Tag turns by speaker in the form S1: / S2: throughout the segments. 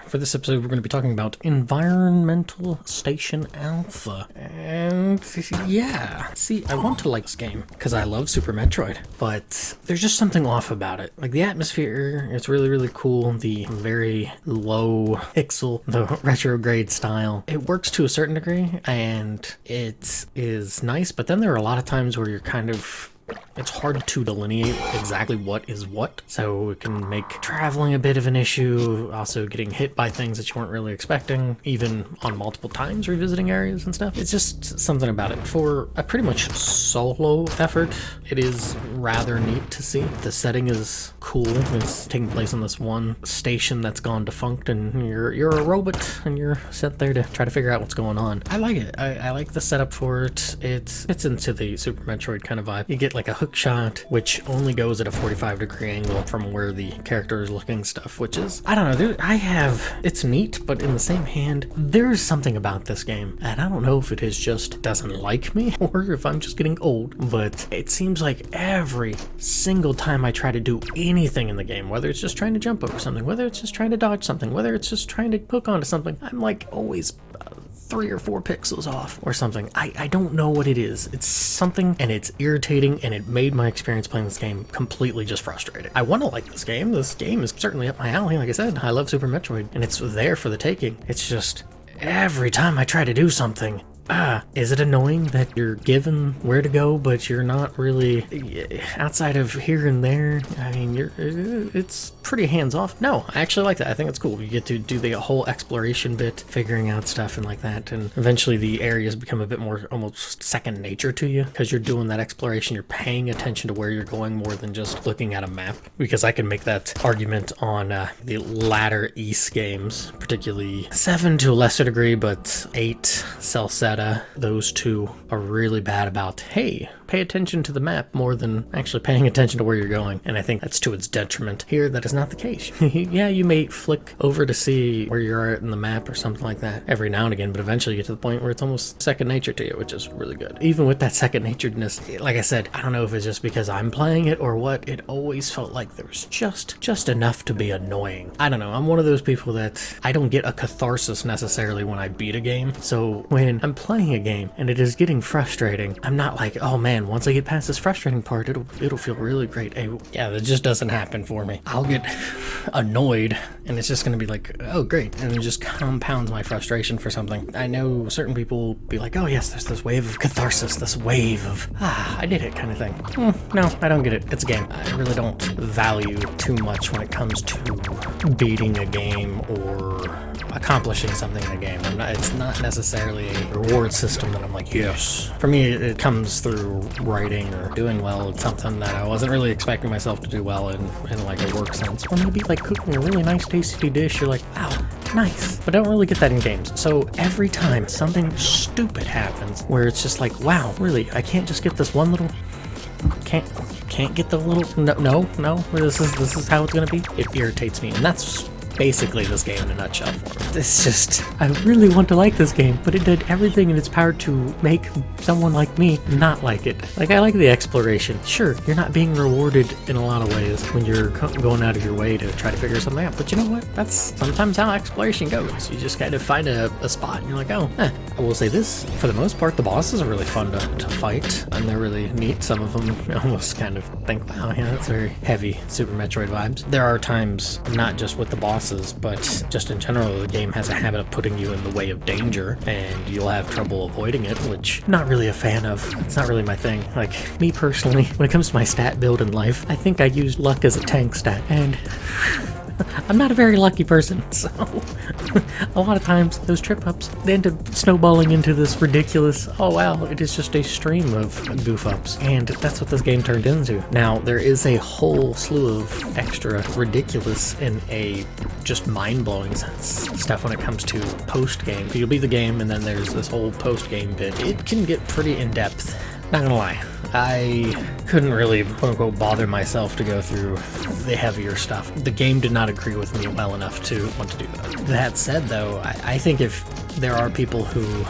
S1: for this episode, we're going to be talking about Environmental Station Alpha. And yeah, see, I want to like this game because I love Super Metroid, but there's just something off about it. Like the atmosphere, it's really, really cool. The very low pixel, the retrograde style, it works to a certain degree and it is nice, but then there are a lot of times where you're kind of, it's hard to delineate exactly what is what, so it can make traveling a bit of an issue, also getting hit by things that you weren't really expecting, even on multiple times revisiting areas and stuff. It's just something about it. For a pretty much solo effort, it is rather neat to see. The setting is cool. It's taking place on this one station that's gone defunct, and you're a robot, and you're sent there to try to figure out what's going on. I like it. I like the setup for it. It fits into the Super Metroid kind of vibe. You get like a hook shot, which only goes at a 45-degree angle from where the character is looking stuff, which is, I don't know, it's neat, but in the same hand, there's something about this game, and I don't know if it is just doesn't like me, or if I'm just getting old, but it seems like every single time I try to do anything in the game, whether it's just trying to jump over something, whether it's just trying to dodge something, whether it's just trying to hook onto something, I'm like always 3 or 4 pixels off or something. I don't know what it is. It's something, and it's irritating, and it made my experience playing this game completely just frustrating. I want to like this game. This game is certainly up my alley. Like I said, I love Super Metroid, and it's there for the taking. It's just every time I try to do something, is it annoying that you're given where to go, but you're not really outside of here and there? I mean, it's pretty hands-off. No, I actually like that. I think it's cool. You get to do the whole exploration bit, figuring out stuff and like that, and eventually the areas become a bit more almost second nature to you because you're doing that exploration. You're paying attention to where you're going more than just looking at a map, because I can make that argument on the latter East games, particularly 7 to a lesser degree, but 8, Celceta. Those two are really bad about, hey, pay attention to the map more than actually paying attention to where you're going, and I think that's to its detriment. Here, that is not the case. Yeah, you may flick over to see where you're at in the map or something like that every now and again, but eventually you get to the point where it's almost second nature to you, which is really good. Even with that second naturedness, like I said, I don't know if it's just because I'm playing it or what, it always felt like there was just enough to be annoying. I don't know, I'm one of those people that I don't get a catharsis necessarily when I beat a game, so when I'm playing a game and it is getting frustrating, I'm not like, oh man, once I get past this frustrating part, it'll feel really great. Yeah, that just doesn't happen for me. I'll get annoyed and it's just gonna be like, oh great, and it just compounds my frustration for something. I know certain people will be like, oh yes, there's this wave of catharsis, this wave of, I did it kind of thing. No, I don't get it. It's a game. I really don't value too much when it comes to beating a game or accomplishing something in a game. It's not necessarily a reward system that I'm like, yes. For me, it comes through writing or doing well. It's something that I wasn't really expecting myself to do well in like a work sense. Or maybe like cooking a really nice tasty dish, you're like, wow, nice. But I don't really get that in games. So every time something stupid happens where it's just like, wow, really, I can't just get this one little, can't get the little, no, this is how it's gonna be. It irritates me, and that's basically this game in a nutshell for me. It's just, I really want to like this game, but it did everything in its power to make someone like me not like it. Like, I like the exploration. Sure, you're not being rewarded in a lot of ways when you're going out of your way to try to figure something out, but you know what? That's sometimes how exploration goes. You just kind of find a spot and you're like, oh, I will say this, for the most part, the bosses are really fun to fight, and they're really neat. Some of them you almost kind of think, wow, yeah, that's very heavy Super Metroid vibes. There are times, not just with the bosses, but just in general, the game has a habit of putting you in the way of danger, and you'll have trouble avoiding it, which I'm not really a fan of. It's not really my thing. Like, me personally, when it comes to my stat build in life, I think I use luck as a tank stat, and I'm not a very lucky person, so a lot of times those trip-ups, they end up snowballing into this ridiculous, oh wow, it is just a stream of goof-ups, and that's what this game turned into. Now, there is a whole slew of extra ridiculous and a just mind-blowing stuff when it comes to post-game. You'll beat the game, and then there's this whole post-game bit. It can get pretty in-depth. Not gonna lie, I couldn't really, quote-unquote, bother myself to go through the heavier stuff. The game did not agree with me well enough to want to do that. That said, though, I think if there are people who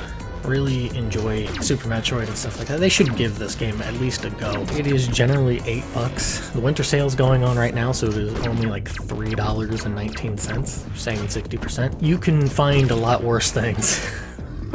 S1: really enjoy Super Metroid and stuff like that, they should give this game at least a go. It is generally $8. The winter sale's going on right now, so it is only like $3.19, saving 60%. You can find a lot worse things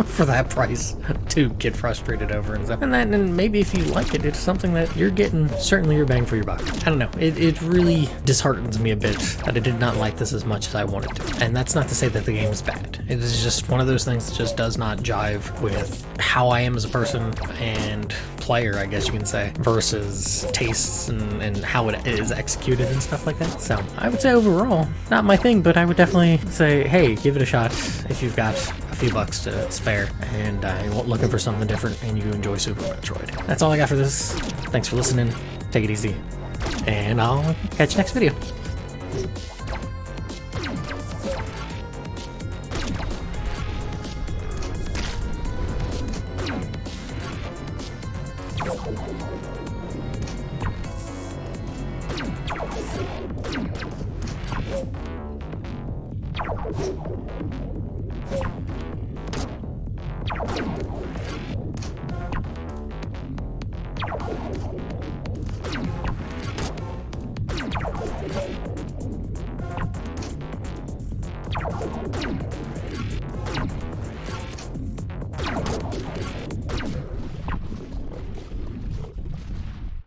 S1: for that price to get frustrated over and stuff. And maybe if you like it, it's something that you're getting certainly your bang for your buck. I don't know. It really disheartens me a bit that I did not like this as much as I wanted to. And that's not to say that the game is bad. It is just one of those things that just does not jive with how I am as a person and player, I guess you can say, versus tastes and how it is executed and stuff like that. So I would say overall, not my thing, but I would definitely say, hey, give it a shot if you've got a few bucks to spare and you're looking for something different and you enjoy Super Metroid. That's all I got for this. Thanks for listening. Take it easy. And I'll catch you next video.